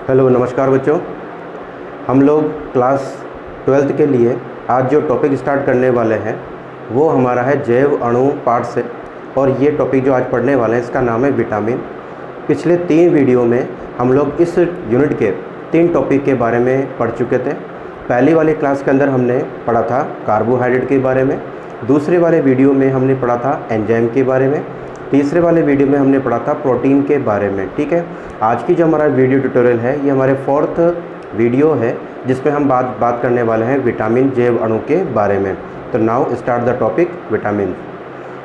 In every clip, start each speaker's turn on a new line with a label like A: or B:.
A: Hello नमस्कार बच्चों। हम लोग क्लास 12th के लिए आज जो टॉपिक स्टार्ट करने वाले हैं वो हमारा है जैव अणु पार्ट से। और ये टॉपिक जो आज पढ़ने वाले हैं इसका नाम है विटामिन। पिछले 3 वीडियो में हम लोग इस यूनिट के 3 टॉपिक के बारे में पढ़ चुके थे। पहली वाली क्लास के अंदर हमने पढ़ा था कार्बोहाइड्रेट के बारे में, दूसरे वाले वीडियो में हमने पढ़ा था एंजाइम के बारे में, तीसरे वाले वीडियो में हमने पढ़ा था प्रोटीन के बारे में। ठीक है, आज की जो हमारा वीडियो ट्यूटोरियल है ये हमारे 4th वीडियो है जिसमें हम बात करने वाले हैं विटामिन जैव अणु के बारे में। तो now start the topic vitamin.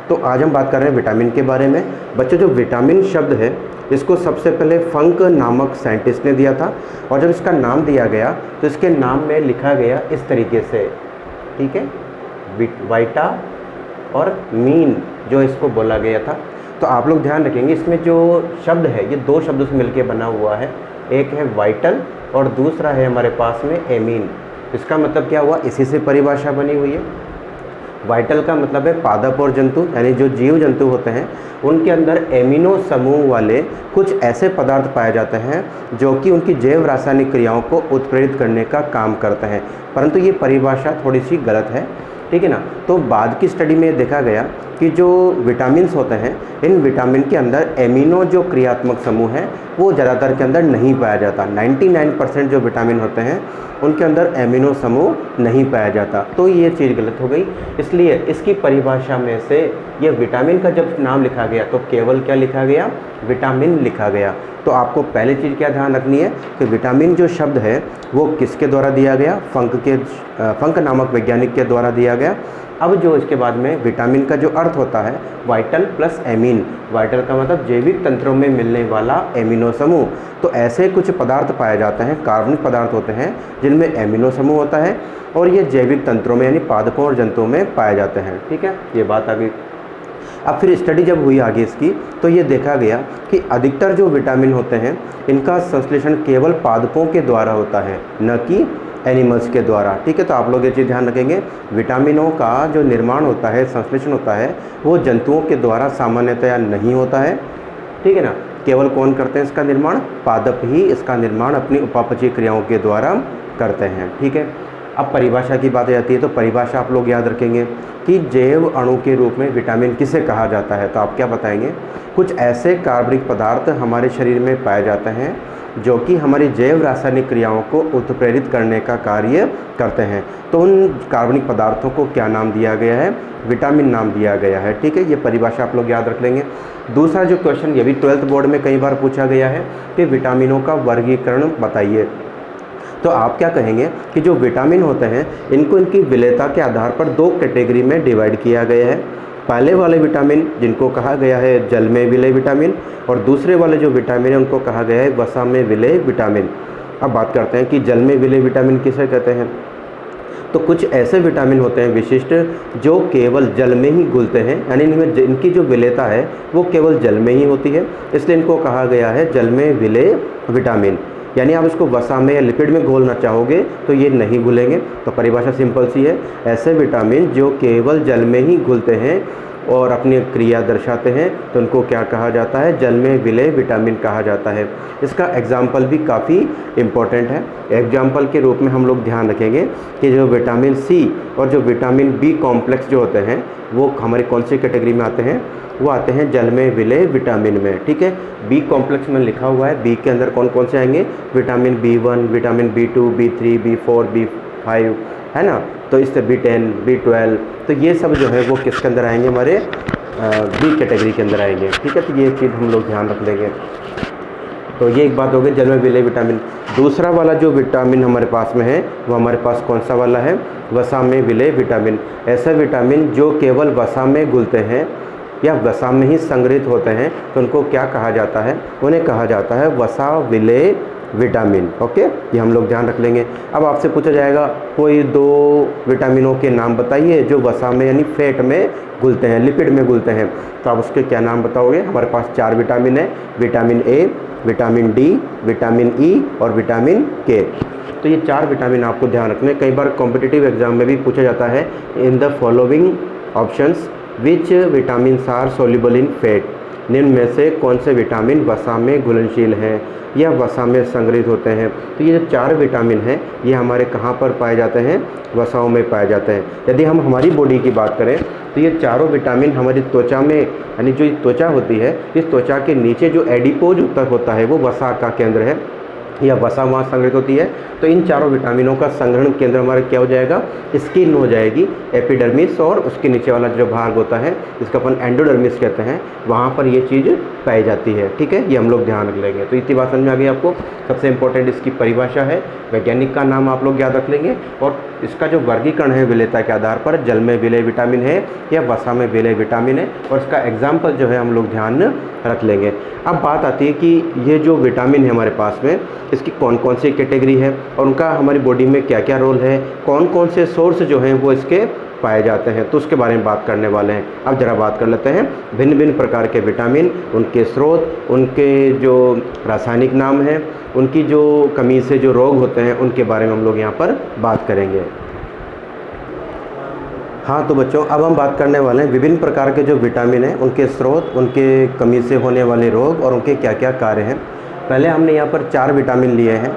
A: तो आज हम बात कर रहे हैं विटामिन के बारे में। बच्चों, जो विटामिन शब्द है इसको सबसे पहले फंक नामक साइंटिस्ट ने दिया था, और जब इसका नाम दिया गया तो इसके नाम में लिखा गया इस तरीके से, ठीक है, वाइटा और मीन जो इसको बोला गया था। तो आप लोग ध्यान रखेंगे इसमें जो शब्द है ये 2 शब्दों से मिलकर बना हुआ है, एक है वाइटल और दूसरा है हमारे पास में एमीन। इसका मतलब क्या हुआ, इसी से परिभाषा बनी हुई है। वाइटल का मतलब है पादप और जंतु, यानी जो जीव जंतु होते हैं उनके अंदर एमिनो समूह वाले कुछ ऐसे पदार्थ पाए जाते हैं जो कि उनकी जैव रासायनिक क्रियाओं को उत्प्रेरित करने का काम करते हैं। परंतु ये परिभाषा थोड़ी सी गलत है, ठीक है ना। तो बाद की स्टडी में देखा गया कि जो विटामिन्स होते हैं इन विटामिन के अंदर एमिनो जो क्रियात्मक समूह है वो ज़्यादातर के अंदर नहीं पाया जाता। 99% जो विटामिन होते हैं उनके अंदर एमिनो समूह नहीं पाया जाता। तो ये चीज़ गलत हो गई, इसलिए इसकी परिभाषा में से ये विटामिन का जब नाम लिखा गया तो केवल क्या लिखा गया, विटामिन लिखा गया। तो आपको पहली चीज़ क्या ध्यान रखनी है कि विटामिन जो शब्द है वो किसके द्वारा दिया गया, फंक नामक वैज्ञानिक के द्वारा दिया गया। अब जो इसके बाद में विटामिन का जो अर्थ होता है वाइटल प्लस एमीन, वाइटल का मतलब जैविक तंत्रों में मिलने वाला एमिनो समूह। तो ऐसे कुछ पदार्थ पाए जाते हैं, कार्बनिक पदार्थ होते हैं जिनमें एमिनो समूह होता है और ये जैविक तंत्रों में यानी पादपों और जंतुओं में पाए जाते हैं। ठीक है, ये बात आ गई। अब फिर स्टडी जब हुई आगे इसकी तो ये देखा गया कि अधिकतर जो विटामिन होते हैं इनका संश्लेषण केवल पादपों के द्वारा होता है, न कि एनिमल्स के द्वारा। ठीक है, तो आप लोग ये चीज़ ध्यान रखेंगे, विटामिनों का जो निर्माण होता है, संश्लेषण होता है वो जंतुओं के द्वारा सामान्यतया नहीं होता है। ठीक है ना, केवल कौन करते हैं इसका निर्माण, पादप ही इसका निर्माण अपनी उपापचयी क्रियाओं के द्वारा करते हैं। ठीक है, अब परिभाषा की बात आती है तो परिभाषा आप लोग याद रखेंगे कि जैव अणु के रूप में विटामिन किसे कहा जाता है। तो आप क्या बताएंगे, कुछ ऐसे कार्बनिक पदार्थ हमारे शरीर में पाए जाते हैं जो कि हमारी जैव रासायनिक क्रियाओं को उत्प्रेरित करने का कार्य करते हैं। तो उन कार्बनिक पदार्थों को क्या नाम दिया गया है, विटामिन नाम दिया गया है। ठीक है, ये परिभाषा आप लोग याद रख लेंगे। दूसरा जो क्वेश्चन ये भी 12th बोर्ड में कई बार पूछा गया है कि विटामिनों का वर्गीकरण बताइए। तो आप क्या कहेंगे कि जो विटामिन होते हैं इनको इनकी विलेयता के आधार पर 2 कैटेगरी में डिवाइड किया गया है। पहले वाले विटामिन जिनको कहा गया है जल में विलेय विटामिन, और दूसरे वाले जो विटामिन है उनको कहा गया है वसा में विलेय विटामिन। अब बात करते हैं कि जल में विलेय विटामिन किसे कहते हैं। तो कुछ ऐसे विटामिन होते हैं विशिष्ट जो केवल जल में ही घुलते हैं, यानी इनकी जो विलेयता है वो केवल जल में ही होती है, इसलिए इनको कहा गया है जल में विलेय विटामिन। यानी आप इसको वसा में या लिपिड में घोलना चाहोगे तो ये नहीं घुलेंगे। तो परिभाषा सिंपल सी है, ऐसे विटामिन जो केवल जल में ही घुलते हैं और अपनी क्रिया दर्शाते हैं तो उनको क्या कहा जाता है, जल में विलेय विटामिन कहा जाता है। इसका एग्जाम्पल भी काफ़ी इम्पोर्टेंट है। एग्जाम्पल के रूप में हम लोग ध्यान रखेंगे कि जो विटामिन सी और जो विटामिन बी कॉम्प्लेक्स जो होते हैं वो हमारे कौन सी कैटेगरी में आते हैं, वो आते हैं जल में विलेय विटामिन में। ठीक है, बी कॉम्प्लेक्स में लिखा हुआ है, बी के अंदर कौन कौन से आएंगे, vitamin B1, vitamin B2, B3, B4, B5, है ना। तो इससे B10, B12, तो ये सब जो है वो किसके अंदर आएंगे, हमारे बी कैटेगरी के अंदर आएंगे। ठीक है, तो ये चीज़ हम लोग ध्यान रख लेंगे। तो ये एक बात हो गई जल में विलेय विटामिन। दूसरा वाला जो विटामिन हमारे पास में है वो हमारे पास कौन सा वाला है, वसा में विलेय विटामिन। ऐसे विटामिन जो केवल वसा में घुलते हैं या वसा में ही संग्रहित होते हैं तो उनको क्या कहा जाता है, उन्हें कहा जाता है वसा विलेय विटामिन। ओके, ये हम लोग ध्यान रख लेंगे। अब आपसे पूछा जाएगा कोई 2 विटामिनों के नाम बताइए जो वसा में यानी फैट में घुलते हैं, लिपिड में घुलते हैं। तो आप उसके क्या नाम बताओगे। हमारे पास 4 विटामिन है, vitamin A, vitamin D, vitamin E और विटामिन के। तो ये 4 विटामिन आपको ध्यान रखने। कई बार कॉम्पिटिटिव एग्जाम में भी पूछा जाता है in the following options which vitamins are soluble in fat. निम्न में से कौन से विटामिन वसा में घुलनशील हैं या वसा में संग्रहित होते हैं। तो ये जो 4 विटामिन हैं ये हमारे कहाँ पर पाए जाते हैं, वसाओं में पाए जाते हैं। यदि हम हमारी बॉडी की बात करें तो ये चारों विटामिन हमारी त्वचा में, यानी जो त्वचा होती है, इस त्वचा के नीचे जो एडिपोज उत्तक होता है वो वसा का केंद्र है या वसा वहाँ संग्रहित होती है। तो इन चारों विटामिनों का संग्रहण केंद्र हमारा क्या हो जाएगा, स्किन हो जाएगी, एपिडर्मिस, और उसके नीचे वाला जो भाग होता है जिसको अपन एंडोडर्मिस कहते हैं, वहाँ पर ये चीज़ पाई जाती है। ठीक है, ये हम लोग ध्यान रख लेंगे। तो इतनी बात समझ में आ गई आपको। सबसे इंपॉर्टेंट इसकी परिभाषा है, वैज्ञानिक का नाम आप लोग याद रख लेंगे, और इसका जो वर्गीकरण है विलेयता के आधार पर, जल में विलेय विटामिन है या वसा में विलेय विटामिन है, और इसका एग्जाम्पल जो है हम लोग ध्यान रख लेंगे। अब बात आती है कि ये जो विटामिन है हमारे पास में, इसकी कौन कौन सी कैटेगरी है और उनका हमारी बॉडी में क्या क्या रोल है, कौन कौन से सोर्स जो हैं वो इसके पाए जाते हैं, तो उसके बारे में बात करने वाले हैं। अब ज़रा बात कर लेते हैं भिन्न भिन्न प्रकार के विटामिन, उनके स्रोत, उनके जो रासायनिक नाम हैं, उनकी जो कमी से जो रोग होते हैं उनके बारे में हम लोग यहाँ पर बात करेंगे। हाँ तो बच्चों, अब हम बात करने वाले हैं विभिन्न प्रकार के जो विटामिन हैं, उनके स्रोत, उनके कमी से होने वाले रोग और उनके क्या क्या कार्य हैं। पहले हमने यहाँ पर 4 विटामिन लिए हैं,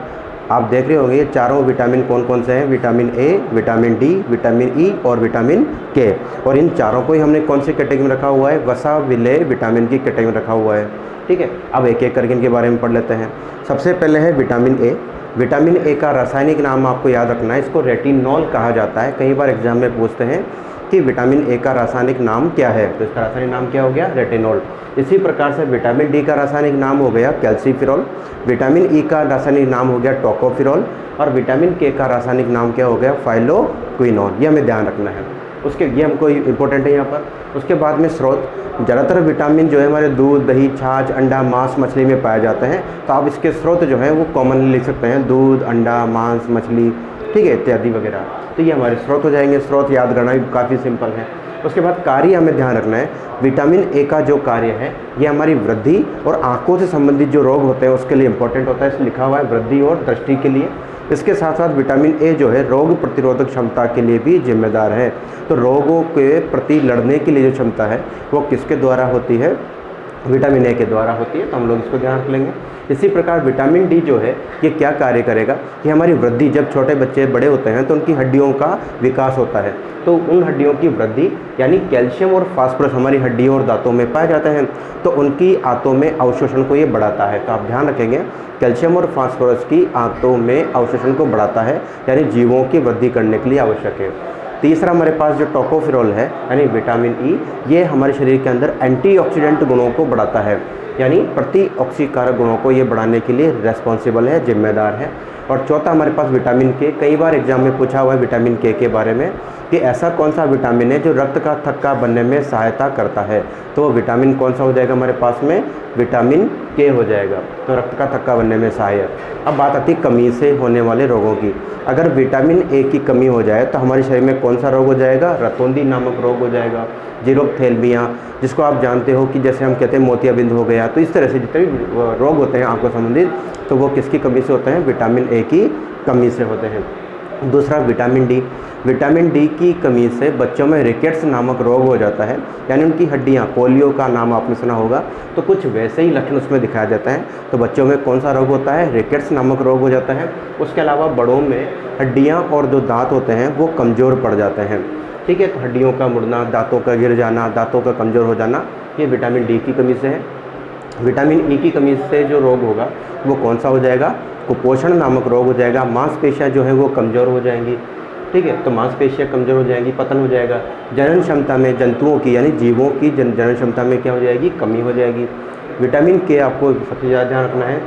A: आप देख रहे होंगे ये चारों विटामिन कौन कौन से हैं, vitamin A, vitamin D, vitamin E और विटामिन के। और इन चारों को ही हमने कौन सी कैटेगरी में रखा हुआ है, वसा विलेय विटामिन की कैटेगरी में रखा हुआ है। ठीक है, अब एक एक करके इनके बारे में पढ़ लेते हैं। सबसे पहले है विटामिन ए। विटामिन ए का रासायनिक नाम आपको याद रखना है, इसको रेटिनॉल कहा जाता है। कई बार एग्जाम में पूछते हैं कि विटामिन ए का रासायनिक नाम क्या है, तो इसका रासायनिक नाम क्या हो गया, रेटिनॉल। इसी प्रकार से विटामिन डी का रासायनिक नाम हो गया कैल्सीफिरॉल, विटामिन ई का रासायनिक नाम हो गया टोकोफिरॉल, और विटामिन के का रासायनिक नाम क्या हो गया, फाइलोक्विनोल। ये हमें ध्यान रखना है, उसके ये हमको इम्पोर्टेंट है यहाँ पर। उसके बाद में स्रोत, ज़्यादातर विटामिन जो है हमारे दूध, दही, छाछ, अंडा, मांस, मछली में पाए जाते हैं, तो आप इसके स्रोत जो है वो कॉमनली लिख सकते हैं, दूध, अंडा, मांस, मछली, ठीक है, इत्यादि वगैरह। तो ये हमारे स्रोत हो जाएंगे। स्रोत याद करना भी काफ़ी सिंपल है। उसके बाद कार्य हमें ध्यान रखना है, विटामिन ए का जो कार्य है ये हमारी वृद्धि और आंखों से संबंधित जो रोग होते हैं उसके लिए इंपॉर्टेंट होता है, इसमें लिखा हुआ है वृद्धि और दृष्टि के लिए। इसके साथ साथ विटामिन ए जो है रोग प्रतिरोधक क्षमता के लिए भी जिम्मेदार है। तो रोगों के प्रति लड़ने की लिए जो क्षमता है वो किसके द्वारा होती है, विटामिन ए के द्वारा होती है, तो हम लोग इसको ध्यान रख लेंगे। इसी प्रकार विटामिन डी जो है ये क्या कार्य करेगा कि हमारी वृद्धि, जब छोटे बच्चे बड़े होते हैं तो उनकी हड्डियों का विकास होता है, तो उन हड्डियों की वृद्धि, यानी कैल्शियम और फास्फोरस हमारी हड्डियों और दांतों में पाए जाते हैं, तो उनकी आंतों में अवशोषण को ये बढ़ाता है। तो आप ध्यान रखेंगे कैल्शियम और फास्फोरस की आंतों में अवशोषण को बढ़ाता है, यानी जीवों की वृद्धि करने के लिए आवश्यक है। तीसरा हमारे पास जो टोकोफिरॉल है यानी विटामिन ई, ये हमारे शरीर के अंदर एंटीऑक्सीडेंट गुणों को बढ़ाता है, यानी प्रतिऑक्सीकारक गुणों को ये बढ़ाने के लिए रेस्पॉन्सिबल है, जिम्मेदार है। और चौथा हमारे पास विटामिन के, कई बार एग्जाम में पूछा हुआ है विटामिन के बारे में कि ऐसा कौन सा विटामिन है जो रक्त का थक्का बनने में सहायता करता है, तो वो विटामिन कौन सा हो जाएगा हमारे पास में, विटामिन के हो जाएगा, तो रक्त का थक्का बनने में सहायक। अब बात आती है कमी से होने वाले रोगों की। अगर विटामिन ए की कमी हो जाए तो हमारे शरीर में कौन सा रोग हो जाएगा, रतौंधी नामक रोग हो जाएगा, जीरोप्थेल्मिया, जिसको आप जानते हो कि जैसे हम कहते हैं मोतियाबिंद हो गया। तो इस तरह से जितने भी रोग होते हैं आंखों संबंधित, तो वो किसकी कमी से होते हैं, विटामिन ए की कमी से होते हैं। दूसरा विटामिन डी, विटामिन डी की कमी से बच्चों में रिकेट्स नामक रोग हो जाता है, यानी उनकी हड्डियाँ, पोलियो का नाम आपने सुना होगा, तो कुछ वैसे ही लक्षण उसमें दिखाया जाता है। तो बच्चों में कौन सा रोग होता है, रिकेट्स नामक रोग हो जाता है। उसके अलावा बड़ों में हड्डियाँ और जो दांत होते हैं वो कमज़ोर पड़ जाते हैं, ठीक है, तो हड्डियों का मुड़ना, दांतों का गिर जाना, दांतों का कमज़ोर हो जाना, ये विटामिन डी की कमी से है। विटामिन ई की कमी से जो रोग होगा वो कौन सा हो जाएगा, कुपोषण नामक रोग हो जाएगा। मांसपेशियाँ जो है वो कमज़ोर हो जाएंगी, ठीक है, तो मांसपेशियाँ कमज़ोर हो जाएंगी, पतन हो जाएगा। जनन क्षमता में जंतुओं की यानी जीवों की जनन क्षमता में क्या हो जाएगी, कमी हो जाएगी। विटामिन के आपको सबसे ज़्यादा ध्यान रखना है,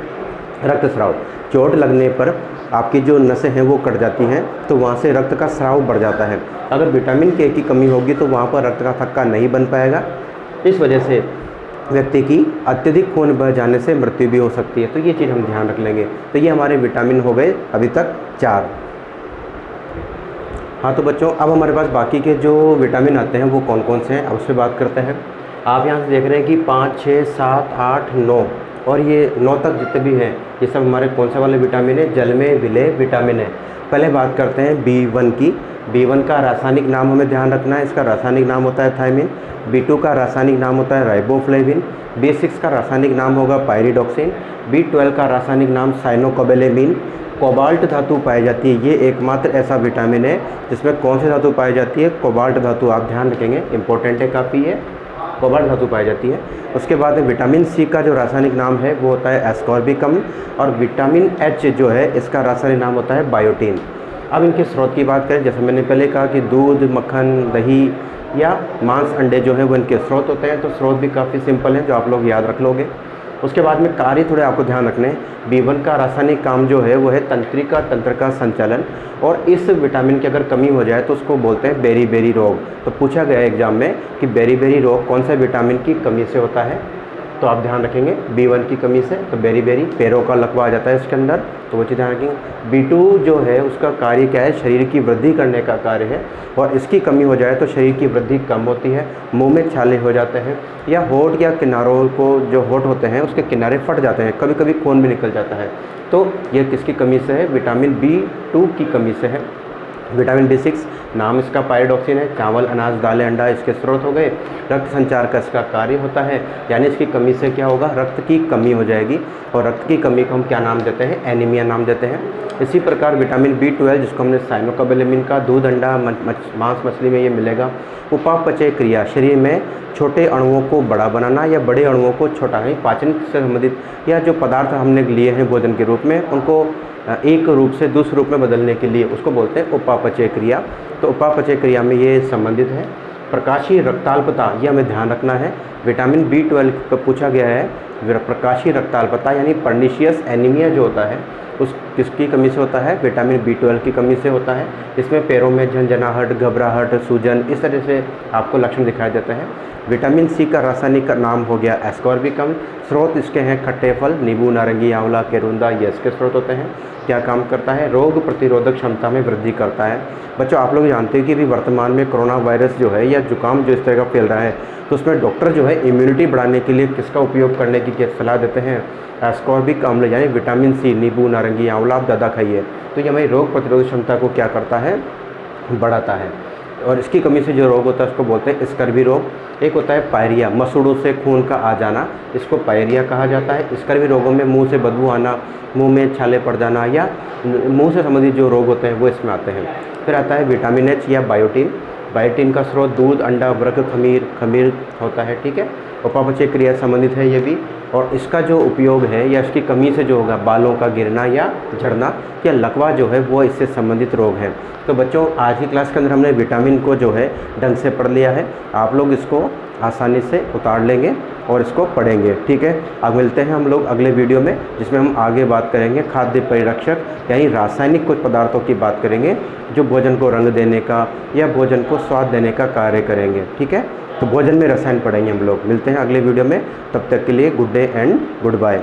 A: रक्तस्राव, चोट लगने पर आपकी जो नसें हैं वो कट जाती हैं, तो वहाँ से रक्त का स्राव बढ़ जाता है। अगर विटामिन के की कमी होगी तो वहाँ पर रक्त का थक्का नहीं बन पाएगा, इस वजह से व्यक्ति की अत्यधिक खून बह जाने से मृत्यु भी हो सकती है। तो ये चीज़ हम ध्यान रख लेंगे। तो ये हमारे विटामिन हो गए अभी तक 4। हाँ तो बच्चों, अब हमारे पास बाकी के जो विटामिन आते हैं वो कौन कौन से हैं, अब उस पर बात करते हैं। आप यहाँ से देख रहे हैं कि 5, 6, 7, 8, 9 और ये 9 तक जितने भी हैं ये सब हमारे कौन से वाले विटामिन है, जल में विलेय विटामिन है। पहले बात करते हैं B1 की। B1 का रासायनिक नाम हमें ध्यान रखना है, इसका रासायनिक नाम होता है थायमिन। B2 का रासायनिक नाम होता है राइबोफ्लेविन। B6 का रासायनिक नाम होगा पायरिडॉक्सिन। B12 का रासायनिक नाम साइनोकोबालेमिन। कोबाल्ट धातु पाई जाती है, ये एकमात्र ऐसा विटामिन है जिसमें कौन सी धातु पाई जाती है, कोबाल्ट धातु। आप ध्यान रखेंगे, इंपॉर्टेंट है काफ़ी है, कोबाल्ट धातु पाई जाती है। उसके बाद विटामिन सी का जो रासायनिक नाम है वो होता है एस्कॉर्बिकम। और विटामिन एच जो है इसका रासायनिक नाम होता है बायोटीन। अब इनके स्रोत की बात करें, जैसे मैंने पहले कहा कि दूध, मक्खन, दही या मांस, अंडे जो है वो इनके स्रोत होते हैं। तो स्रोत भी काफ़ी सिंपल हैं जो आप लोग याद रख लोगे। उसके बाद में कार्य थोड़े आपको ध्यान रखने हैं। B1 का रासायनिक काम जो है वो है तंत्रिका तंत्र का संचालन, और इस विटामिन की अगर कमी हो जाए तो उसको बोलते हैं बेरी-बेरी रोग। तो पूछा गया एग्जाम में कि बेरी-बेरी रोग कौन सा विटामिन की कमी से होता है, तो आप ध्यान रखेंगे B1 की कमी से, तो बेरी-बेरी पैरों का लकवा आ जाता है इसके अंदर, तो वो चीज़ ध्यान रखेंगे। B2 जो है उसका कार्य क्या है, शरीर की वृद्धि करने का कार्य है, और इसकी कमी हो जाए तो शरीर की वृद्धि कम होती है, मुंह में छाले हो जाते हैं, या होंठ या किनारों को, जो होंठ होते हैं उसके किनारे फट जाते हैं, कभी कभी खून भी निकल जाता है। तो ये किसकी कमी से है, विटामिन B2 की कमी से है। विटामिन B6 नाम इसका पायरिडॉक्सिन है, चावल, अनाज, दालें, अंडा इसके स्रोत हो गए। रक्त संचार का इसका कार्य होता है, यानी इसकी कमी से क्या होगा, रक्त की कमी हो जाएगी, और रक्त की कमी को हम क्या नाम देते हैं, एनीमिया नाम देते हैं। इसी प्रकार विटामिन B12 जिसको हमने साइनोकोबालेमिन का दूध, अंडा, मांस, मछली में ये मिलेगा। उपापचय क्रिया, शरीर में छोटे अणुओं को बड़ा बनाना या बड़े अणुओं को छोटा, नहीं पाचन से संबंधित, या जो पदार्थ हमने लिए हैं भोजन के रूप में उनको एक रूप से दूसरे रूप में बदलने के लिए उसको बोलते हैं उपापचय क्रिया। तो उपापचय क्रिया में ये संबंधित है। प्रकाशीय रक्ताल्पता, ये हमें ध्यान रखना है। विटामिन B12 पर पूछा गया है, प्रकाशीय रक्ताल्पता यानी पर्निशियस एनीमिया जो होता है उस किसकी कमी से होता है, विटामिन B12 की कमी से होता है। इसमें पैरों में झंझनाहट, घबराहट, सूजन, इस तरह से आपको लक्षण दिखाई देते हैं। विटामिन सी का रासायनिक नाम हो गया एस्कॉर्बिकम। स्रोत इसके हैं खट्टे फल, नींबू, नारंगी, आंवला, केरुंदा, ये इसके स्रोत होते हैं। क्या काम करता है, रोग प्रतिरोधक क्षमता में वृद्धि करता है। बच्चों आप लोग जानते हैं कि अभी वर्तमान में कोरोना वायरस जो है या जुकाम जो इस तरह का फैल रहा है, तो उसमें डॉक्टर जो है इम्यूनिटी बढ़ाने के लिए किसका उपयोग करने की सलाह देते हैं, एस्कॉर्बिक अम्ल यानी विटामिन सी, नींबू, नारंगी, आंवला आप ज़्यादा खाइए। तो ये हमारी रोग प्रतिरोधक क्षमता को क्या करता है, बढ़ाता है। और इसकी कमी से जो रोग होता है उसको बोलते हैं स्कर्वी रोग। एक होता है पायरिया, मसूड़ों से खून का आ जाना, इसको पायरिया कहा जाता है। स्कर्वी रोगों में मुंह से बदबू आना, मुंह में छाले पड़ जाना, या मुंह से संबंधित जो रोग होते हैं वो इसमें आते हैं। फिर आता है विटामिन एच या बायोटीन। बायोटीन का स्रोत दूध, अंडा, व्रक, खमीर होता है, ठीक है। उपापचय क्रिया संबंधित है ये भी, और इसका जो उपयोग है या इसकी कमी से जो होगा बालों का गिरना या झड़ना या लकवा जो है वो इससे संबंधित रोग है। तो बच्चों आज की क्लास के अंदर हमने विटामिन को जो है ढंग से पढ़ लिया है, आप लोग इसको आसानी से उतार लेंगे और इसको पढ़ेंगे, ठीक है। अब मिलते हैं हम लोग अगले वीडियो में, जिसमें हम आगे बात करेंगे खाद्य परिरक्षक यानी रासायनिक कुछ पदार्थों की बात करेंगे जो भोजन को रंग देने का या भोजन को स्वाद देने का कार्य करेंगे, ठीक है। तो भोजन में रसायन पढ़ेंगे हम लोग। मिलते हैं अगले वीडियो में, तब तक के लिए good day and good bye.